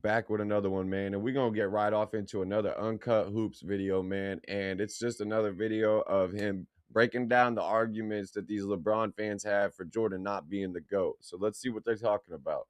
back with another one, man, and we're gonna get right off into another Uncut Hoops video, man. And it's just another video of him breaking down the arguments that these LeBron fans have for Jordan not being the GOAT. So let's see what they're talking about.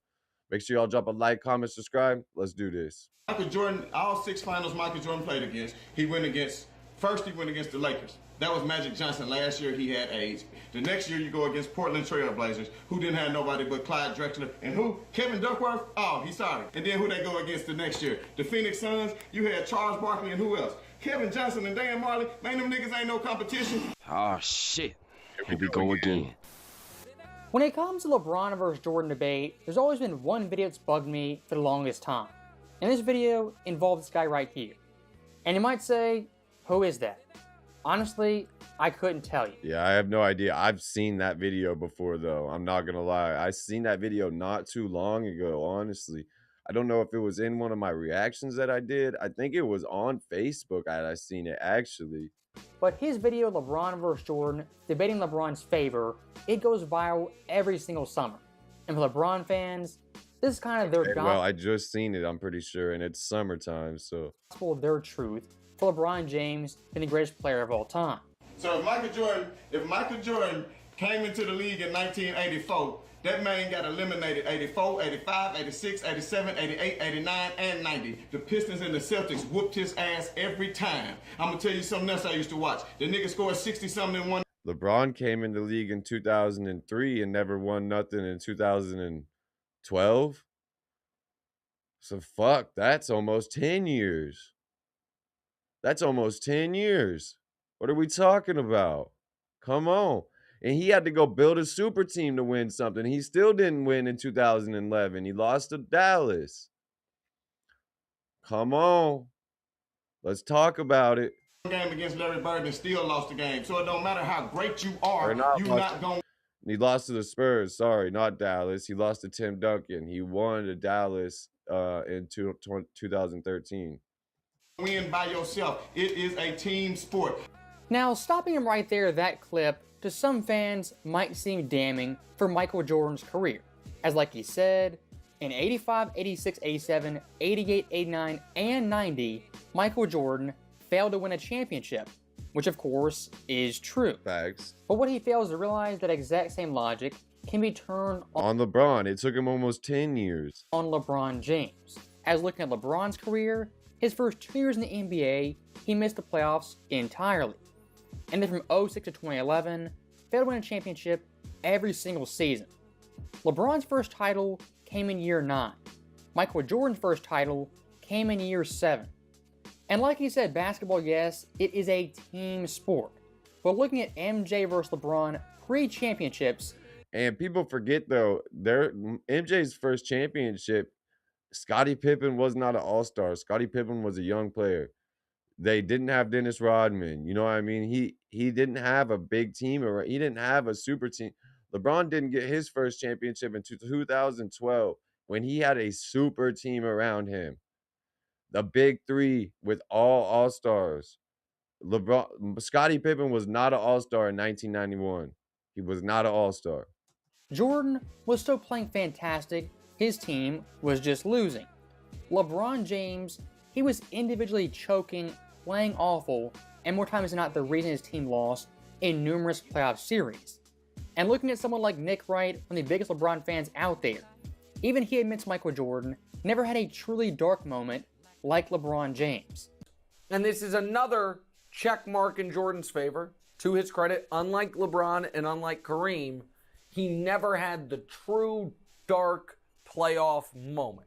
Make sure y'all drop a like, comment, subscribe. Let's do this. Michael Jordan, all 6 finals Michael Jordan played against, he went against the Lakers. That was Magic Johnson. Last year he had AIDS. The next year you go against Portland Trail Blazers, who didn't have nobody but Clyde Drexler. And who? Kevin Duckworth? Oh, he's sorry. And then who they go against the next year? The Phoenix Suns, you had Charles Barkley and who else? Kevin Johnson and Dan Marley. Man, them niggas ain't no competition. Oh, shit. Here we go again. When it comes to LeBron versus Jordan debate, there's always been one video that's bugged me for the longest time. And this video involves this guy right here. And you might say, who is that? Honestly, I couldn't tell you. Yeah, I have no idea. I've seen that video before, though. I'm not going to lie. I seen that video not too long ago, honestly. I don't know if it was in one of my reactions that I did. I think it was on Facebook I seen it, actually. But his video, LeBron vs. Jordan, debating LeBron's favor, it goes viral every single summer. And for LeBron fans, this is kind of their well, I just seen it, I'm pretty sure, and it's summertime, so. Their truth for LeBron James being the greatest player of all time. So if Michael Jordan came into the league in 1984, that man got eliminated 84, 85, 86, 87, 88, 89, and 90. The Pistons and the Celtics whooped his ass every time. I'm going to tell you something else I used to watch. The nigga scored 60-something in one. LeBron came in the league in 2003 and never won nothing in 2012. So fuck, that's almost 10 years. That's almost 10 years. What are we talking about? Come on. And he had to go build a super team to win something. He still didn't win in 2011. He lost to Dallas. Come on. Let's talk about it. Game against Larry Bird and still lost the game. So it don't matter how great you are, you're not going. He lost to the Spurs. Sorry, not Dallas. He lost to Tim Duncan. He won to Dallas in 2013. Win by yourself. It is a team sport. Now, stopping him right there, that clip, to some fans, might seem damning for Michael Jordan's career. As like he said, in 85, 86, 87, 88, 89, and 90, Michael Jordan failed to win a championship, which of course is true. Facts. But what he fails to realize, that exact same logic can be turned on LeBron. It took him almost 10 years. On LeBron James. As looking at LeBron's career, his first 2 years in the NBA, he missed the playoffs entirely. And then from 06 to 2011, failed to win a championship every single season. LeBron's first title came in year 9. Michael Jordan's first title came in year 7. And like he said, basketball, yes, it is a team sport. But looking at MJ versus LeBron pre-championships. And people forget, though, MJ's first championship, Scottie Pippen was not an all-star. Scottie Pippen was a young player. They didn't have Dennis Rodman. You know what I mean? He didn't have a big team, or he didn't have a super team. LeBron didn't get his first championship in 2012 when he had a super team around him. The big three with all all-stars. Scottie Pippen was not an all-star in 1991. He was not an all-star. Jordan was still playing fantastic. His team was just losing. LeBron James, he was individually choking, playing awful, and more times than not the reason his team lost in numerous playoff series. And looking at someone like Nick Wright, one of the biggest LeBron fans out there, even he admits Michael Jordan never had a truly dark moment like LeBron James. And this is another check mark in Jordan's favor. To his credit, unlike LeBron and unlike Kareem, he never had the true dark playoff moment.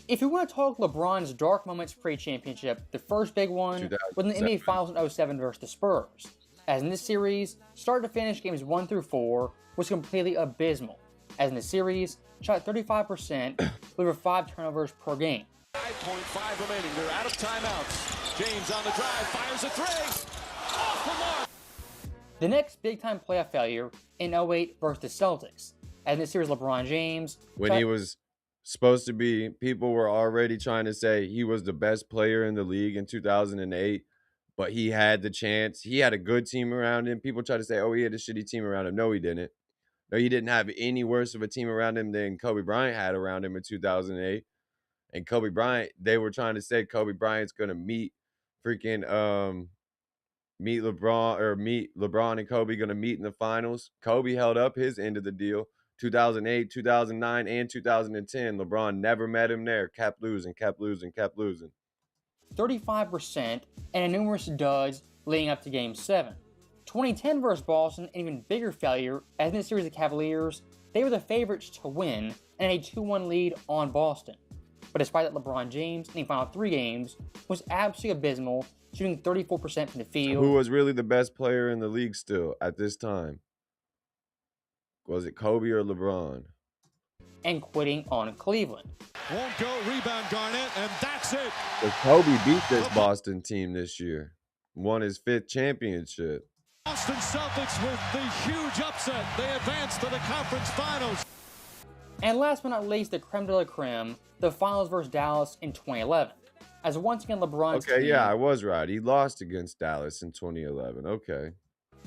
If you want to talk LeBron's dark moments pre-championship, the first big one was in the NBA Finals in 07 versus the Spurs. As in this series, start to finish games 1 through 4 was completely abysmal. As in the series, shot 35%, with over 5 turnovers per game. 5.5 remaining. They're out of timeouts. James on the drive, fires a three. Off the mark. The next big-time playoff failure in 08 versus the Celtics. As in this series, LeBron James, when he was supposed to be, people were already trying to say he was the best player in the league in 2008, but he had the chance. He had a good team around him. People try to say, oh, he had a shitty team around him. No, he didn't. No, he didn't have any worse of a team around him than Kobe Bryant had around him in 2008. And Kobe Bryant, they were trying to say Kobe Bryant's gonna meet freaking meet LeBron and Kobe gonna meet in the finals. Kobe held up his end of the deal. 2008, 2009, and 2010. LeBron never met him there. Kept losing, kept losing, kept losing. 35% and numerous duds leading up to Game 7. 2010 versus Boston, an even bigger failure, as in the series of Cavaliers, they were the favorites to win and had a 2-1 lead on Boston. But despite that, LeBron James, in the final 3 games, was absolutely abysmal, shooting 34% from the field. Who was really the best player in the league still at this time? Was it Kobe or LeBron? And quitting on Cleveland. Won't go, rebound Garnett, and that's it. But Kobe beat this Boston team this year. Won his 5th championship. Boston Celtics with the huge upset. They advance to the conference finals. And last but not least, the creme de la creme, the finals versus Dallas in 2011. As once again, LeBron's Okay, team, yeah, I was right. He lost against Dallas in 2011. Okay.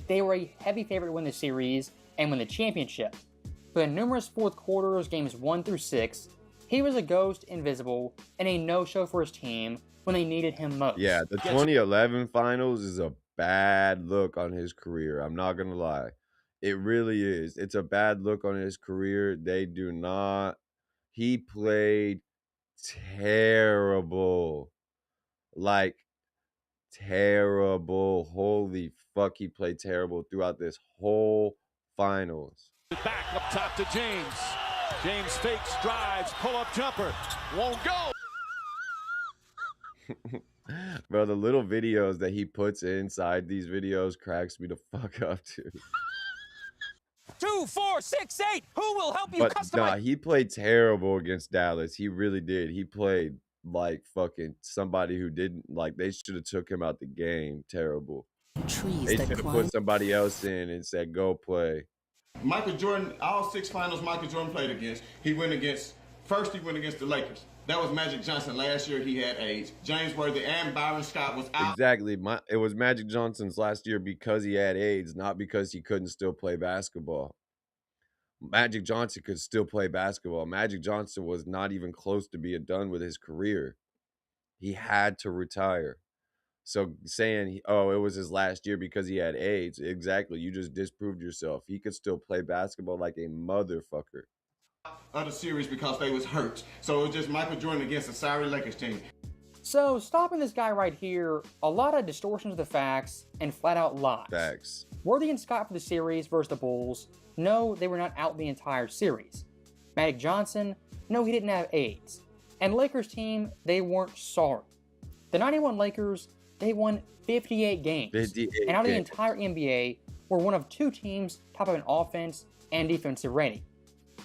they were a heavy favorite to win the series and win the championship. But in numerous fourth quarters, games 1 through 6, he was a ghost, invisible, and a no-show for his team when they needed him most. Yeah, the 2011 finals is a bad look on his career. I'm not going to lie. It really is. It's a bad look on his career. They do not. He played terrible. Like, terrible. Holy fuck, he played terrible throughout this whole finals. Back up top to James. James fakes, drives, pull-up jumper. Won't go. Bro, the little videos that he puts inside these videos cracks me the fuck up, dude. 2, 4, 6, 8. Who will help you But customize? nah, he played terrible against Dallas. He really did. He played like fucking somebody who didn't, like, they should have took him out the game. Terrible. Trees They that should have climb. put somebody else in and said, go play. Michael Jordan, all 6 finals Michael Jordan played against, he went against the Lakers. That was Magic Johnson. Last year he had AIDS. James Worthy and Byron Scott was out. Exactly. It was Magic Johnson's last year because he had AIDS, not because he couldn't still play basketball. Magic Johnson could still play basketball. Magic Johnson was not even close to being done with his career. He had to retire. So saying, oh, it was his last year because he had AIDS, exactly. You just disproved yourself. He could still play basketball like a motherfucker. Of the series because they was hurt. So it was just Michael Jordan against a sorry Lakers team. So, stopping this guy right here, a lot of distortions of the facts and flat-out lies. Facts. Worthy and Scott for the series versus the Bulls, no, they were not out the entire series. Magic Johnson, no, he didn't have AIDS. And Lakers team, they weren't sorry. The 91 Lakers, they won 58 games. 58 and out of the games. entire NBA, were one of 2 teams top of an offense and defensive rating.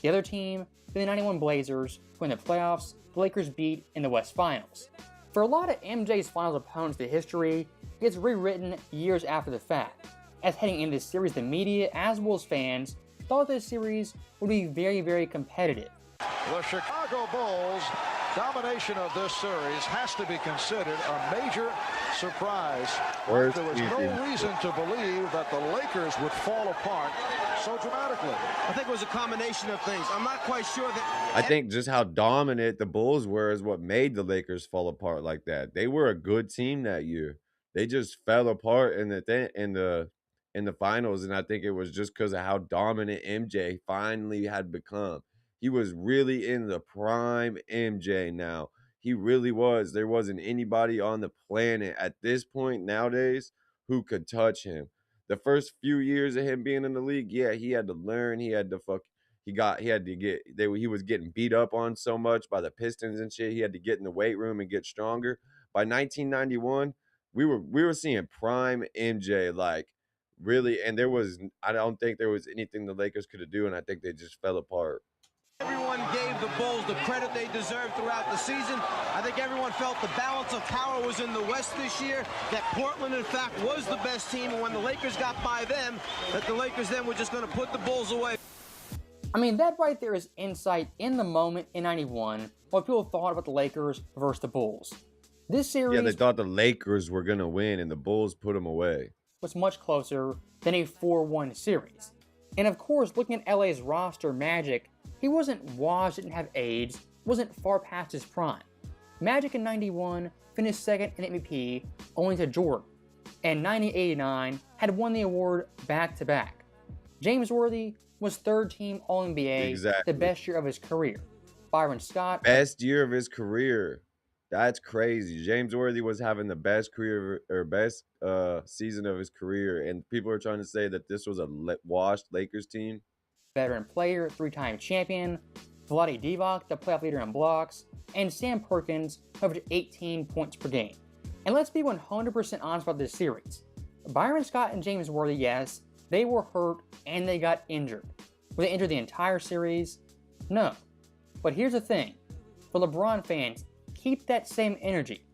The other team, the 91 Blazers, who in the playoffs, the Lakers beat in the West Finals. For a lot of MJ's finals opponents, the history gets rewritten years after the fact, as heading into this series, the media, as well as fans, thought this series would be very, very competitive. The Chicago Bulls' domination of this series has to be considered a major surprise. Worst There was no season. reason to believe that the Lakers would fall apart so dramatically. I think it was a combination of things. I'm not quite sure that. I think just how dominant the Bulls were is what made the Lakers fall apart like that. They were a good team that year. They just fell apart in the finals, and I think it was just because of how dominant MJ finally had become. He was really in the prime MJ now. He really was. There wasn't anybody on the planet at this point nowadays who could touch him. The first few years of him being in the league, yeah, he had to learn. He had to he was getting beat up on so much by the Pistons and shit. He had to get in the weight room and get stronger. By 1991, we were seeing prime MJ, like, really, and I don't think there was anything the Lakers could do, and I think they just fell apart. Everyone gave the Bulls the credit they deserved throughout the season. I think everyone felt the balance of power was in the West this year, that Portland, in fact, was the best team, and when the Lakers got by them, that the Lakers then were just going to put the Bulls away. I mean, that right there is insight in the moment in 91, what people thought about the Lakers versus the Bulls. This series Yeah, they thought the Lakers were going to win, and the Bulls put them away. was much closer than a 4-1 series. And of course, looking at LA's roster, Magic, he wasn't washed, didn't have AIDS, wasn't far past his prime. Magic in 91 finished second in MVP, only to Jordan, and 90-89 had won the award back-to-back. James Worthy was third-team All-NBA, Exactly. the best year of his career. Byron Scott, Best year of his career. That's crazy. James Worthy was having the best career or best season of his career, and people are trying to say that this was a washed Lakers team. veteran player, three-time champion, Vlade Divac, the playoff leader in blocks, and Sam Perkins, who averaged 18 points per game. And let's be 100% honest about this series. Byron Scott and James Worthy, yes, they were hurt and they got injured. Were they injured the entire series? No. But here's the thing. For LeBron fans, keep that same energy.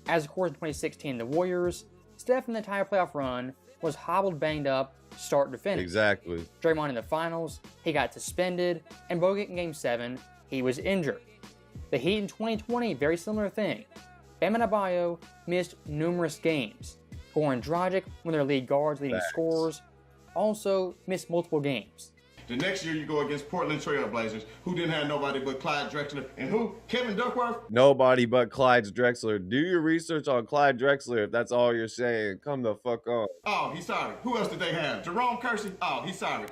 As of course in 2016, the Warriors, Steph in the entire playoff run was hobbled banged up start to finish. Exactly. Draymond in the finals, he got suspended, and Bogut in Game 7, he was injured. The Heat in 2020, very similar thing. Bam Adebayo missed numerous games. Goran Dragic, one of their lead guards, leading scorers, also missed multiple games. The next year you go against Portland Trail Blazers, who didn't have nobody but Clyde Drexler and who? Kevin Duckworth? Nobody but Clyde Drexler. Do your research on Clyde Drexler if that's all you're saying. Come the fuck on. Oh, he's sorry. Who else did they have? Jerome Kersey? Oh, he's sorry.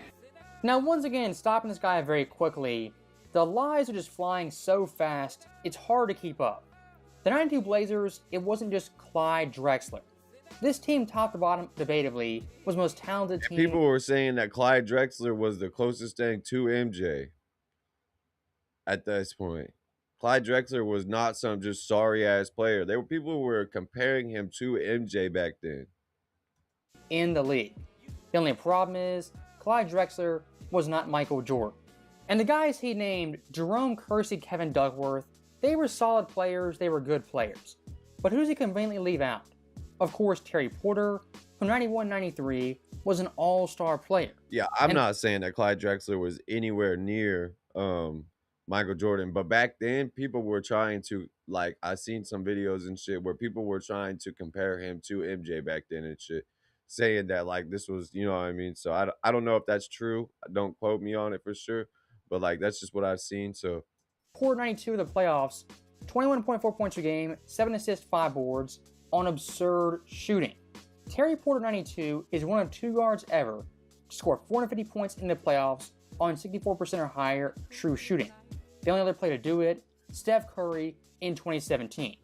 Now, once again, stopping this guy very quickly, the lies are just flying so fast, it's hard to keep up. The 92 Blazers, it wasn't just Clyde Drexler. This team, top to bottom, debatably, was the most talented team. People were saying that Clyde Drexler was the closest thing to MJ at this point. Clyde Drexler was not some just sorry-ass player. People were comparing him to MJ back then. In the league. The only problem is, Clyde Drexler was not Michael Jordan. And the guys he named, Jerome Kersey, Kevin Duckworth, they were solid players, they were good players. But who does he conveniently leave out? Of course, Terry Porter, who 91-93 was an all-star player. Yeah, I'm not saying that Clyde Drexler was anywhere near Michael Jordan, but back then people were trying to, like, I seen some videos and shit where people were trying to compare him to MJ back then and shit, saying that, like, this was, you know what I mean? So I don't know if that's true. Don't quote me on it for sure, but, like, that's just what I've seen, so. Porter 92 of the playoffs, 21.4 points a game, 7 assists, 5 boards, on absurd shooting. Terry Porter 92 is one of 2 guards ever to score 450 points in the playoffs on 64% or higher true shooting. The only other player to do it, Steph Curry in 2017.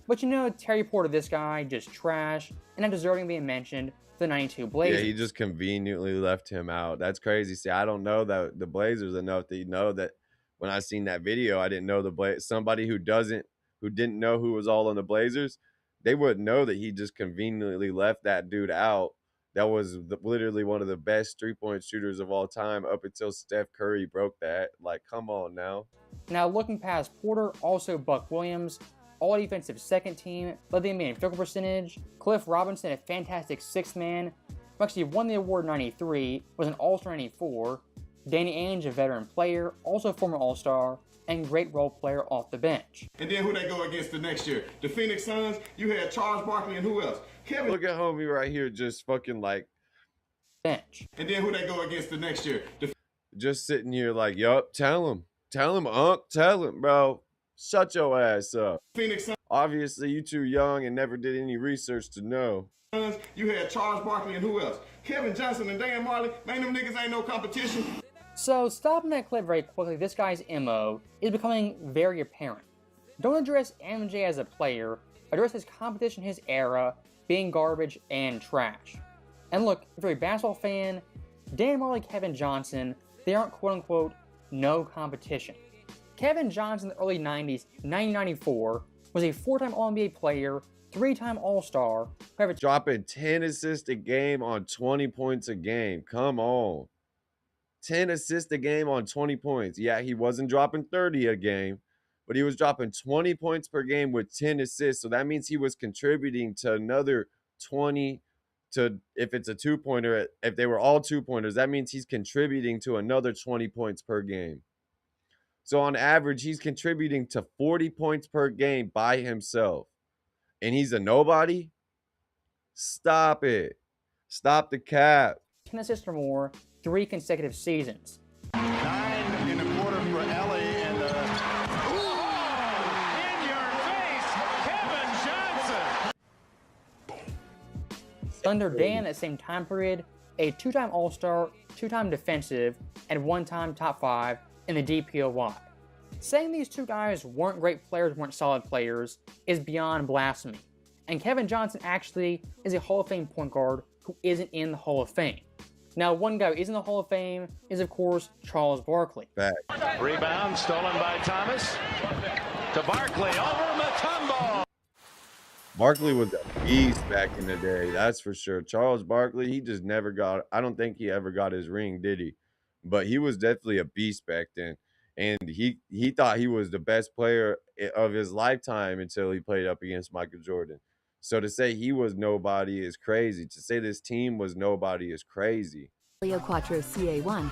But you know, Terry Porter, this guy, just trash and not deserving of being mentioned for the 92 Blazers. Yeah, he just conveniently left him out. That's crazy. See, I don't know the Blazers enough to know that when I seen that video, I didn't know somebody who didn't know who was all on the Blazers, they wouldn't know that he just conveniently left that dude out. That was literally one of the best three-point shooters of all time up until Steph Curry broke that. Like, come on now. Now, looking past Porter, also Buck Williams, all-defensive second team, led the NBA in field goal percentage. Cliff Robinson, a fantastic sixth man, who actually won the award in 93, was an All-Star in 94. Danny Ainge, a veteran player, also a former All-Star, and great role player off the bench. And then who they go against the next year? The Phoenix Suns, you had Charles Barkley and who else? Kevin. Look at homie right here just fucking like. Bench. And then who they go against the next year? Just sitting here like, yup, tell him, Unc, tell him, bro. Shut your ass up. Phoenix Suns. Obviously, you too young and never did any research to know. You had Charles Barkley and who else? Kevin Johnson and Dan Marley. Man, them niggas ain't no competition. So, stopping that clip very quickly, this guy's MO is becoming very apparent. Don't address MJ as a player, address his competition, his era, being garbage and trash. And look, if you're a basketball fan, Dan Marley, Kevin Johnson, they aren't quote-unquote no competition. Kevin Johnson in the early 90s, 1994, was a 4-time All-NBA player, 3-time All-Star, who averaged dropping 10 assists a game on 20 points a game. Come on. 10 assists a game on 20 points. Yeah, he wasn't dropping 30 a game, but he was dropping 20 points per game with 10 assists. So that means he was contributing to another 20 to, if it's a two-pointer, if they were all two-pointers, that means he's contributing to another 20 points per game. So on average, he's contributing to 40 points per game by himself. And he's a nobody? Stop it. Stop the cap. 10 assists or more, 3 consecutive seasons. 9 in the quarter for Ellie, and in your face. Under Dan, at the same time period, a 2-time All-Star, 2-time defensive, and 1-time top 5 in the DPOY. Saying these two guys weren't great players, weren't solid players, is beyond blasphemy. And Kevin Johnson actually is a Hall of Fame point guard who isn't in the Hall of Fame. Now, one guy who is in the Hall of Fame is, of course, Charles Barkley. Rebound stolen by Thomas. To Barkley, over Mutombo. Barkley was a beast back in the day, that's for sure. Charles Barkley, he just never got, I don't think he ever got his ring, did he? But he was definitely a beast back then. And he thought he was the best player of his lifetime until he played up against Michael Jordan. So to say he was nobody is crazy. To say this team was nobody is crazy. Leo Quattro CA1.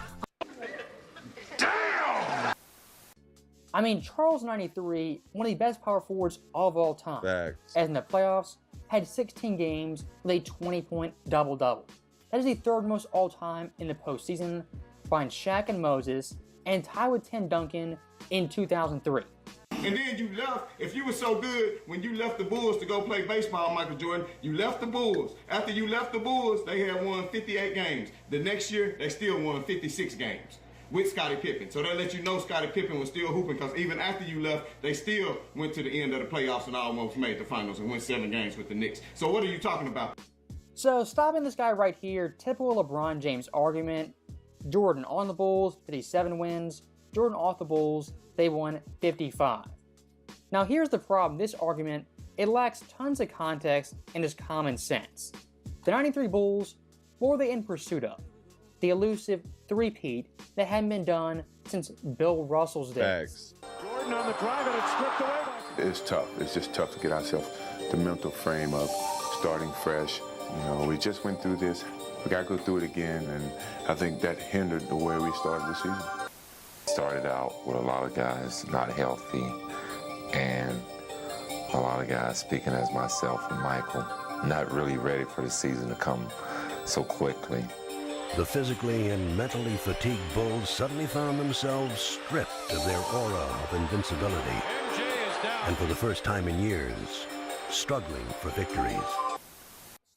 I mean, Charles 93, one of the best power forwards of all time. Facts. As in the playoffs, had 16 games with a 20-point double-double. That is the third most all-time in the postseason, behind Shaq and Moses, and tied with Tim Duncan in 2003. And then you left, if you were so good, when you left the Bulls to go play baseball, Michael Jordan, you left the Bulls. After you left the Bulls, they had won 58 games. The next year, they still won 56 games with Scottie Pippen. So that let you know Scottie Pippen was still hooping, because even after you left, they still went to the end of the playoffs and almost made the finals and won 7 games with the Knicks. So what are you talking about? So stopping this guy right here, typical LeBron James argument. Jordan on the Bulls, 57 wins. Jordan off the Bulls, they won 55. Now here's the problem, this argument, it lacks tons of context and is common sense. The 93 Bulls, what were they in pursuit of? The elusive three-peat that hadn't been done since Bill Russell's days. Jordan on the drive and it's stripped away. It's tough. It's just tough to get ourselves the mental frame of starting fresh. You know, we just went through this. We got to go through it again, and I think that hindered the way we started the season. Started out with a lot of guys not healthy, and a lot of guys, speaking as myself and Michael, not really ready for the season to come so quickly. The physically and mentally fatigued Bulls suddenly found themselves stripped of their aura of invincibility, and for the first time in years, struggling for victories.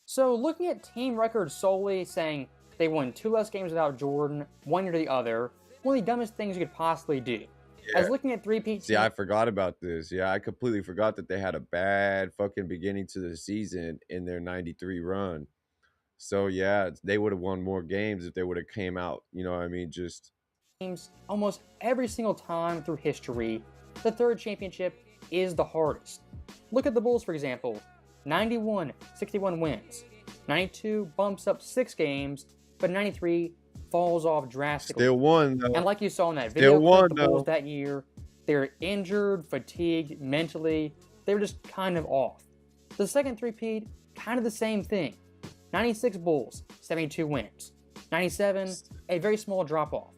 So looking at team records solely, saying they won 2 less games without Jordan, 1 year to the other, one of the dumbest things you could possibly do. Yeah. As looking at three-peat... See, I forgot about this. Yeah, I completely forgot that they had a bad fucking beginning to the season in their 93 run. So, yeah, they would have won more games if they would have came out, you know what I mean, just... Almost every single time through history, the third championship is the hardest. Look at the Bulls, for example. 91, 61 wins. 92 bumps up 6 games, but 93 falls off drastically. Still won, though. And like you saw in that video, the Bulls that year, they were injured, fatigued, mentally. They were just kind of off. The second three-peat, kind of the same thing. 96 Bulls, 72 wins. 97, a very small drop-off.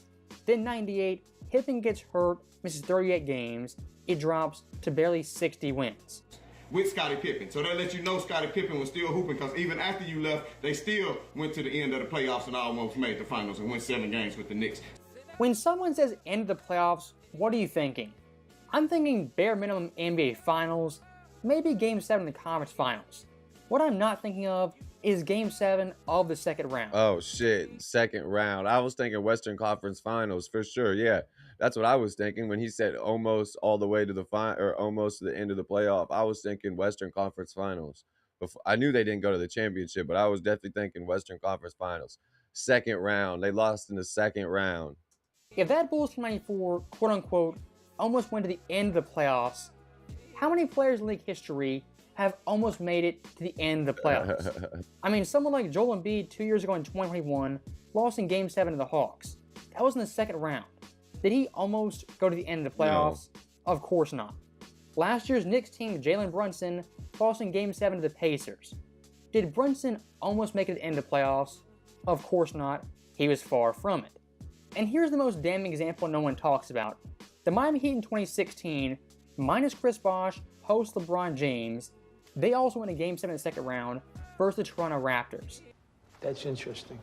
Then 98, Pippen gets hurt, misses 38 games. It drops to barely 60 wins. With Scottie Pippen. So that lets you know Scottie Pippen was still hooping, because even after you left, they still went to the end of the playoffs and almost made the finals and won 7 games with the Knicks. When someone says end of the playoffs, what are you thinking? I'm thinking bare minimum NBA Finals, maybe Game 7 of the Conference Finals. What I'm not thinking of is Game 7 of the second round. Oh, shit. Second round. I was thinking Western Conference Finals for sure. Yeah, that's what I was thinking when he said almost all the way to the or almost to the end of the playoff. I was thinking Western Conference Finals. Before, I knew they didn't go to the championship, but I was definitely thinking Western Conference Finals. Second round. They lost in the second round. If that Bulls team 94, quote-unquote, almost went to the end of the playoffs, how many players in league history have almost made it to the end of the playoffs? I mean, someone like Joel Embiid 2 years ago in 2021 lost in Game 7 to the Hawks. That was in the second round. Did he almost go to the end of the playoffs? No. Of course not. Last year's Knicks team, Jalen Brunson, lost in Game 7 to the Pacers. Did Brunson almost make it to the end of the playoffs? Of course not. He was far from it. And here's the most damning example no one talks about. The Miami Heat in 2016, minus Chris Bosh, host LeBron James, they also went a Game 7 in the second round versus the Toronto Raptors. That's interesting.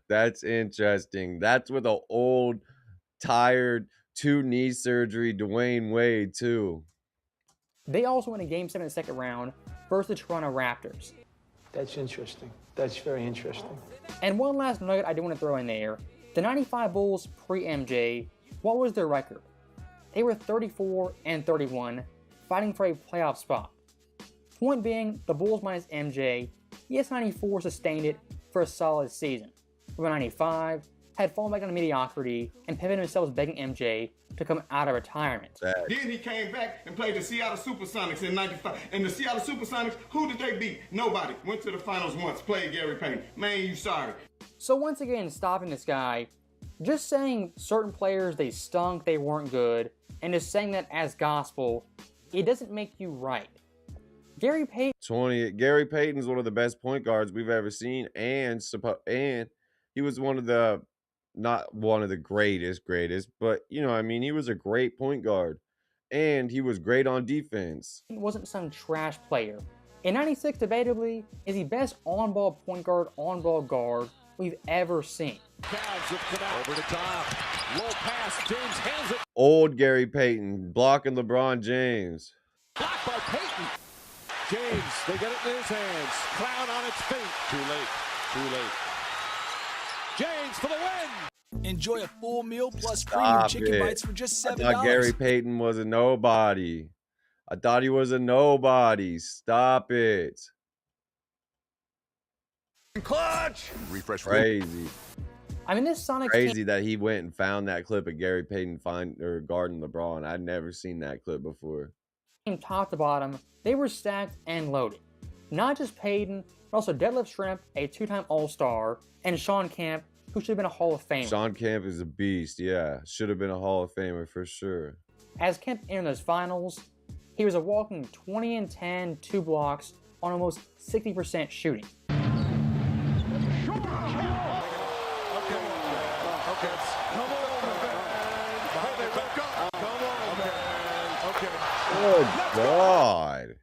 That's interesting. That's with an old, tired, 2 knee surgery Dwayne Wade, too. They also win a Game 7 in the second round versus the Toronto Raptors. That's interesting. That's very interesting. And one last nugget I do want to throw in there. The 95 Bulls pre-MJ, what was their record? They were 34-31, fighting for a playoff spot. Point being, the Bulls minus MJ, yes, 94 sustained it for a solid season. But 95 had fallen back into mediocrity and pivoted themselves begging MJ to come out of retirement. Then he came back and played the Seattle Supersonics in 95. And the Seattle Supersonics, who did they beat? Nobody. Went to the finals once, played Gary Payton. Man, you sorry. So once again, stopping this guy, just saying certain players, they stunk, they weren't good, and just saying that as gospel, it doesn't make you right. Gary Payton's one of the best point guards we've ever seen, and he was one of the, not one of the greatest, but you know what I mean, he was a great point guard, and he was great on defense. He wasn't some trash player. In 96, debatably, is the best on-ball point guard, on-ball guard we've ever seen. Over the top. Low pass. James hands it. Old Gary Payton blocking LeBron James. Blocked by Payton. James, they get it in his hands. Clown on its feet. Too late. James for the win. Enjoy a full meal plus premium chicken bites for just $7. I thought Gary Payton was a nobody. I thought he was a nobody. Stop it. Clutch. Refresh. Crazy. I mean, this Sonics crazy that he went and found that clip of Gary Payton guarding LeBron. I'd never seen that clip before. Top to bottom, they were stacked and loaded. Not just Payton, but also Deadlift Shrimp, a two-time All-Star, and Sean Kemp, who should have been a Hall of Famer. Sean Kemp is a beast, yeah. Should have been a Hall of Famer for sure. As Kemp entered those finals, he was a walking 20-10, 2 blocks on almost 60% shooting. Oh, God.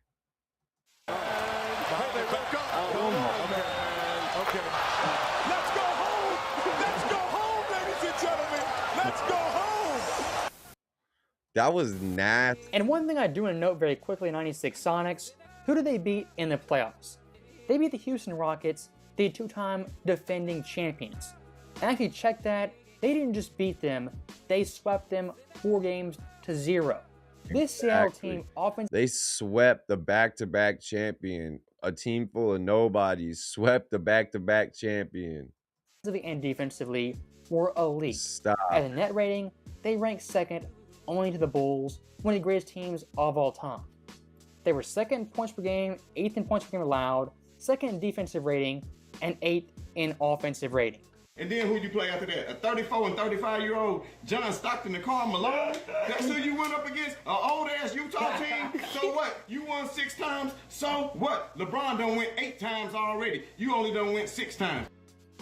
That was nasty. And one thing I do want to note very quickly in 96 Sonics, who did they beat in the playoffs? They beat the Houston Rockets, the two-time defending champions. And actually check that, they didn't just beat them, they swept them 4-0. This Seattle team offense. They swept the back-to-back champion. A team full of nobodies swept the back-to-back champion. And defensively were elite. Stop. As a net rating, they ranked second only to the Bulls, one of the greatest teams of all time. They were second in points per game, 8th in points per game allowed, second in defensive rating, and 8th in offensive rating. And then who you play after that? A 34 and 35-year-old John Stockton and Karl Malone? That's who you went up against? An old-ass Utah team? So what? You won 6 times? So what? LeBron done went 8 times already. You only done went 6 times.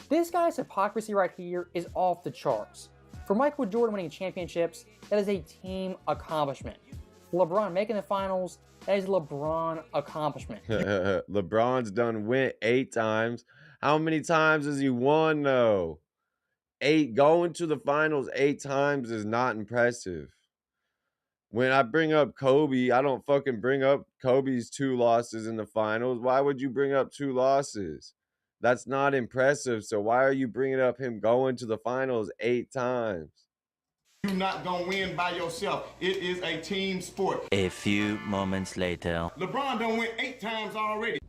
This guy's hypocrisy right here is off the charts. For Michael Jordan winning championships, that is a team accomplishment. LeBron making the finals, that is a LeBron accomplishment. LeBron's done went 8 times. How many times has he won, though? 8. Going to the finals 8 times is not impressive. When I bring up Kobe, I don't fucking bring up Kobe's 2 losses in the finals. Why would you bring up 2 losses? That's not impressive. So why are you bringing up him going to the finals 8 times? You're not going to win by yourself. It is a team sport. A few moments later. LeBron done went 8 times already.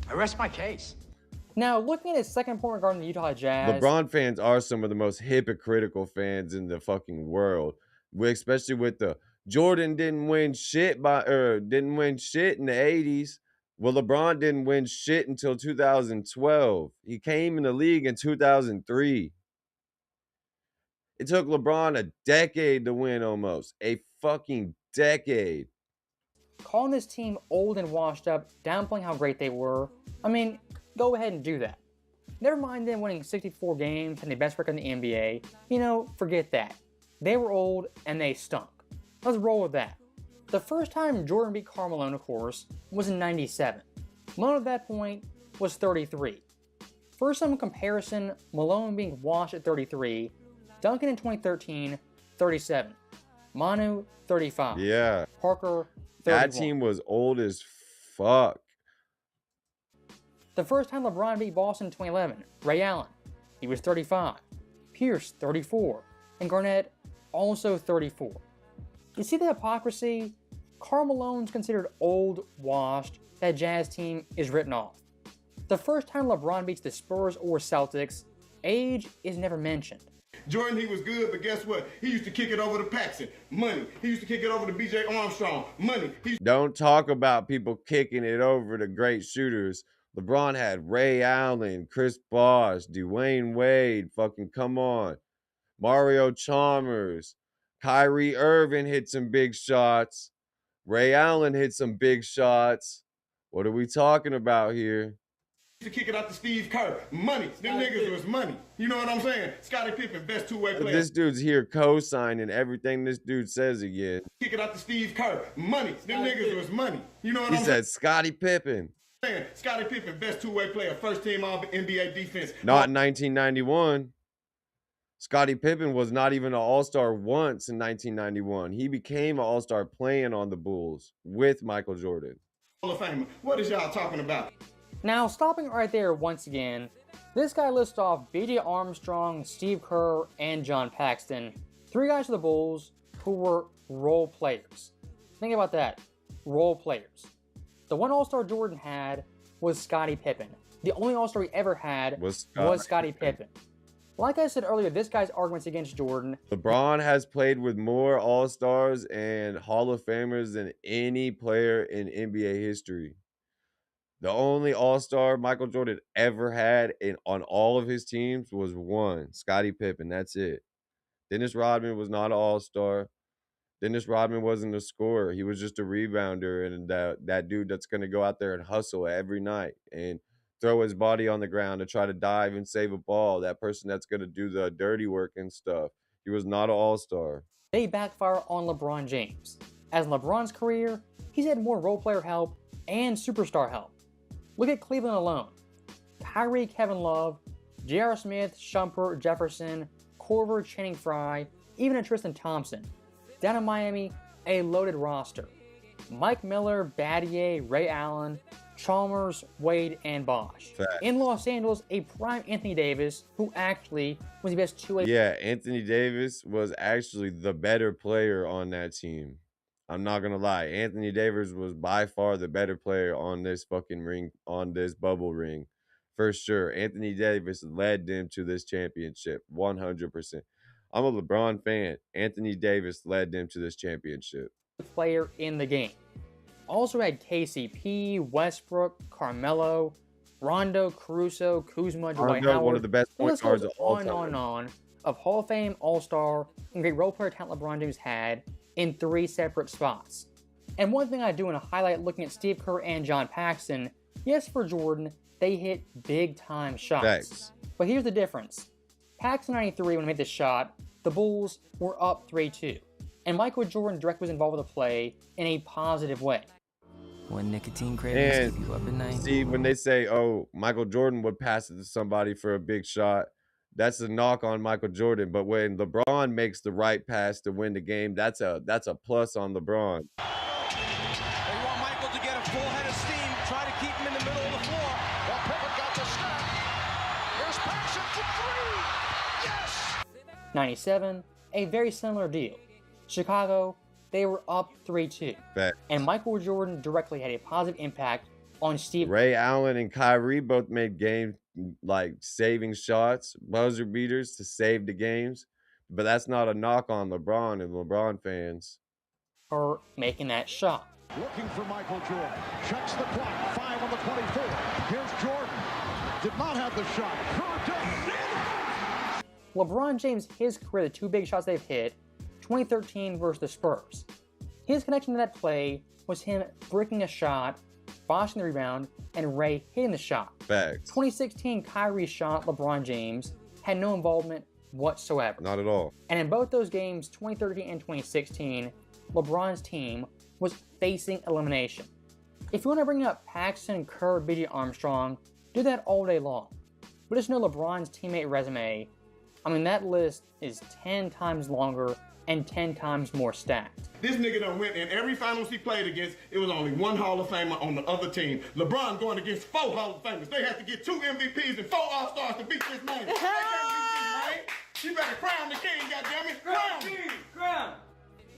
I rest my case. Now, looking at his second point regarding the Utah Jazz. LeBron fans are some of the most hypocritical fans in the fucking world. Especially with the Jordan didn't win shit in the 80s. Well, LeBron didn't win shit until 2012. He came in the league in 2003. It took LeBron a decade to win almost. A fucking decade. Calling this team old and washed up, downplaying how great they were. I mean, go ahead and do that. Never mind them winning 64 games and the best record in the NBA. You know, forget that. They were old and they stunk. Let's roll with that. The first time Jordan beat Karl Malone, of course, was in 97. Malone at that point was 33. For some comparison, Malone being washed at 33, Duncan in 2013, 37. Manu, 35. Yeah. Parker, 31. That team was old as fuck. The first time LeBron beat Boston in 2011, Ray Allen, he was 35. Pierce, 34. And Garnett, also 34. You see the hypocrisy? Karl Malone's considered old, washed. That Jazz team is written off. The first time LeBron beats the Spurs or Celtics, age is never mentioned. Jordan, he was good, but guess what? He used to kick it over to Paxson. Money. He used to kick it over to B.J. Armstrong. Money. Don't talk about people kicking it over to great shooters. LeBron had Ray Allen, Chris Bosh, Dwayne Wade, fucking come on. Mario Chalmers. Kyrie Irving hit some big shots. Ray Allen hit some big shots. What are we talking about here? To kick it out to Steve Kerr. Money. Them niggas was money. You know what I'm saying? Scottie Pippen, best two-way player. This dude's here co-signing everything this dude says again. Kick it out to Steve Kerr. Money. Them niggas was money. You know what I'm saying? He said Scottie Pippen. Scottie Pippen, best two-way player, first team all NBA defense. Not in 1991. Scottie Pippen was not even an all-star once in 1991. He became an all-star playing on the Bulls with Michael Jordan. Hall of Famer. What is y'all talking about? Now, stopping right there once again, this guy lists off B.J. Armstrong, Steve Kerr, and John Paxson, 3 guys for the Bulls who were role players. Think about that, role players. The one All-Star Jordan had was Scottie Pippen. The only All-Star he ever had was Scottie Pippen. Like I said earlier, this guy's arguments against Jordan. LeBron has played with more All-Stars and Hall of Famers than any player in NBA history. The only All-Star Michael Jordan ever had on all of his teams was one, Scottie Pippen. That's it. Dennis Rodman was not an All-Star. Dennis Rodman wasn't a scorer. He was just a rebounder and that dude that's going to go out there and hustle every night and throw his body on the ground to try to dive and save a ball. That person that's going to do the dirty work and stuff. He was not an All-Star. They backfire on LeBron James. As in LeBron's career, he's had more role player help and superstar help. Look at Cleveland alone. Kyrie, Kevin Love, J.R. Smith, Shumpert, Jefferson, Korver, Channing Frye, even a Tristan Thompson. Down in Miami, a loaded roster. Mike Miller, Battier, Ray Allen, Chalmers, Wade, and Bosh. Fact. In Los Angeles, a prime Anthony Davis, who actually was the best two-way. Yeah, Anthony Davis was actually the better player on that team. I'm not going to lie. Anthony Davis was by far the better player on this fucking ring, on this bubble ring. For sure. Anthony Davis led them to this championship. 100%. I'm a LeBron fan. Anthony Davis led them to this championship. Player in the game. Also had KCP, Westbrook, Carmelo, Rondo, Caruso, Kuzma, Dwight Howard. One of the best point guards of all time. On of Hall of Fame, All-Star, and great role player talent LeBron James had in 3 separate spots. And one thing I do want to highlight looking at Steve Kerr and John Paxson, yes, for Jordan, they hit big-time shots. Thanks. But here's the difference. Paxson 93, when he made this shot, the Bulls were up 3-2. And Michael Jordan directly was involved with the play in a positive way. When nicotine cravings keep you up at night. See, when they say, oh, Michael Jordan would pass it to somebody for a big shot, that's a knock on Michael Jordan. But when LeBron makes the right pass to win the game, that's a plus on LeBron. They want Michael to get a full head of steam, try to keep him in the middle of the floor. Well, Pippen got the snap. Here's Paxson for 3. Yes! 97, a very similar deal. Chicago, they were up 3-2. And Michael Jordan directly had a positive impact on Steve. Ray Allen and Kyrie both made game like saving shots, buzzer beaters to save the games. But that's not a knock on LeBron and LeBron fans. For making that shot. Looking for Michael Jordan. Checks the clock. 5 on the 24. Here's Jordan. Did not have the shot. LeBron James, his career, the 2 big shots they've hit, 2013 versus the Spurs. His connection to that play was him breaking a shot, boshing the rebound, and Ray hitting the shot. Facts. 2016 Kyrie shot, LeBron James had no involvement whatsoever. Not at all. And in both those games, 2013 and 2016, LeBron's team was facing elimination. If you want to bring up Paxson, Kerr, B.J. Armstrong, do that all day long. But just know LeBron's teammate resume, I mean, that list is 10 times longer and 10 times more stacked. This nigga done went in every finals he played against. It was only one Hall of Famer on the other team. LeBron going against 4 Hall of Famers. They have to get 2 MVPs and 4 All-Stars to beat this man. They can't beat this man. You better crown the king, goddammit. Crown.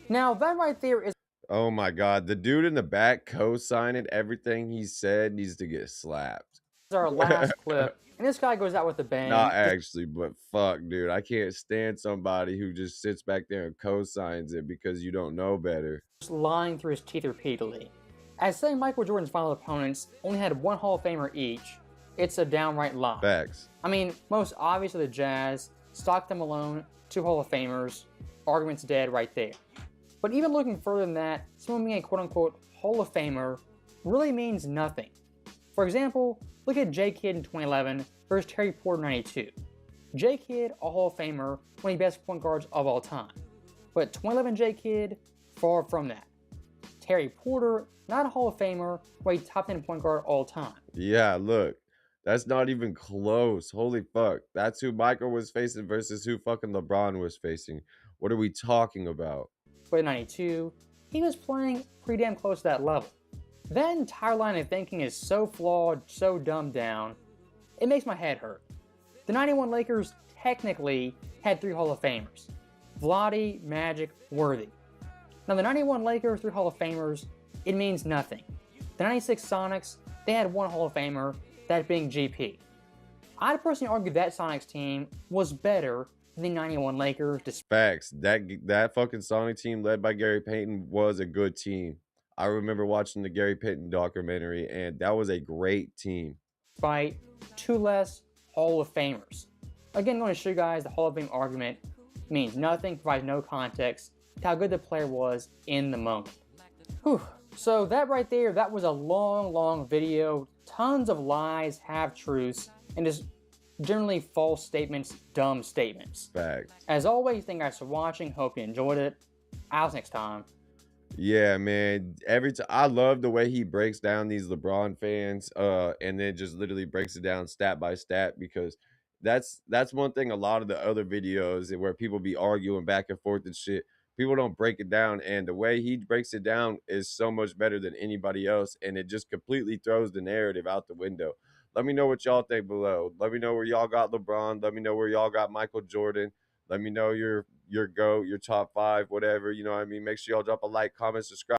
Now that right there is Oh my God, the dude in the back co-signing everything he said needs to get slapped. our last clip, and this guy goes out with a bang. Not actually, but fuck, dude, I can't stand somebody who just sits back there and co-signs it because you don't know better. Just lying through his teeth repeatedly. As saying Michael Jordan's final opponents only had 1 Hall of Famer each, it's a downright lie. Facts. I mean, most obviously the Jazz, Stockton Malone, 2 Hall of Famers, argument's dead right there. But even looking further than that, someone being a quote-unquote Hall of Famer really means nothing. For example, look at J. Kidd in 2011 versus Terry Porter in 92. J. Kidd, a Hall of Famer, one of the best point guards of all time. But 2011 J. Kidd, far from that. Terry Porter, not a Hall of Famer, but a top 10 point guard all time. Yeah, look, that's not even close. Holy fuck. That's who Michael was facing versus who fucking LeBron was facing. What are we talking about? But in 92, he was playing pretty damn close to that level. That entire line of thinking is so flawed, so dumbed down, it makes my head hurt. The 91 Lakers technically had 3 Hall of Famers. Vlade, Magic, Worthy. Now the 91 Lakers, 3 Hall of Famers, it means nothing. The 96 Sonics, they had 1 Hall of Famer, that being GP. I'd personally argue that Sonics team was better than the 91 Lakers. Facts. That fucking Sonic team led by Gary Payton was a good team. I remember watching the Gary Payton documentary, and that was a great team. Despite 2 less Hall of Famers. Again, I'm going to show you guys the Hall of Fame argument means nothing, provides no context to how good the player was in the moment. Whew. So that right there, that was a long video. Tons of lies, half-truths, and just generally false statements, dumb statements. Facts. As always, thank you guys for watching. Hope you enjoyed it. I'll see you next time. Yeah, man. Every time I love the way he breaks down these LeBron fans, and then just literally breaks it down stat by stat, because that's one thing. A lot of the other videos where people be arguing back and forth and shit, people don't break it down, and the way he breaks it down is so much better than anybody else, and it just completely throws the narrative out the window. Let me know what y'all think below. Let me know where y'all got LeBron. Let me know where y'all got Michael Jordan. Let me know your GOAT, your top 5, whatever, you know what I mean? Make sure y'all drop a like, comment, subscribe.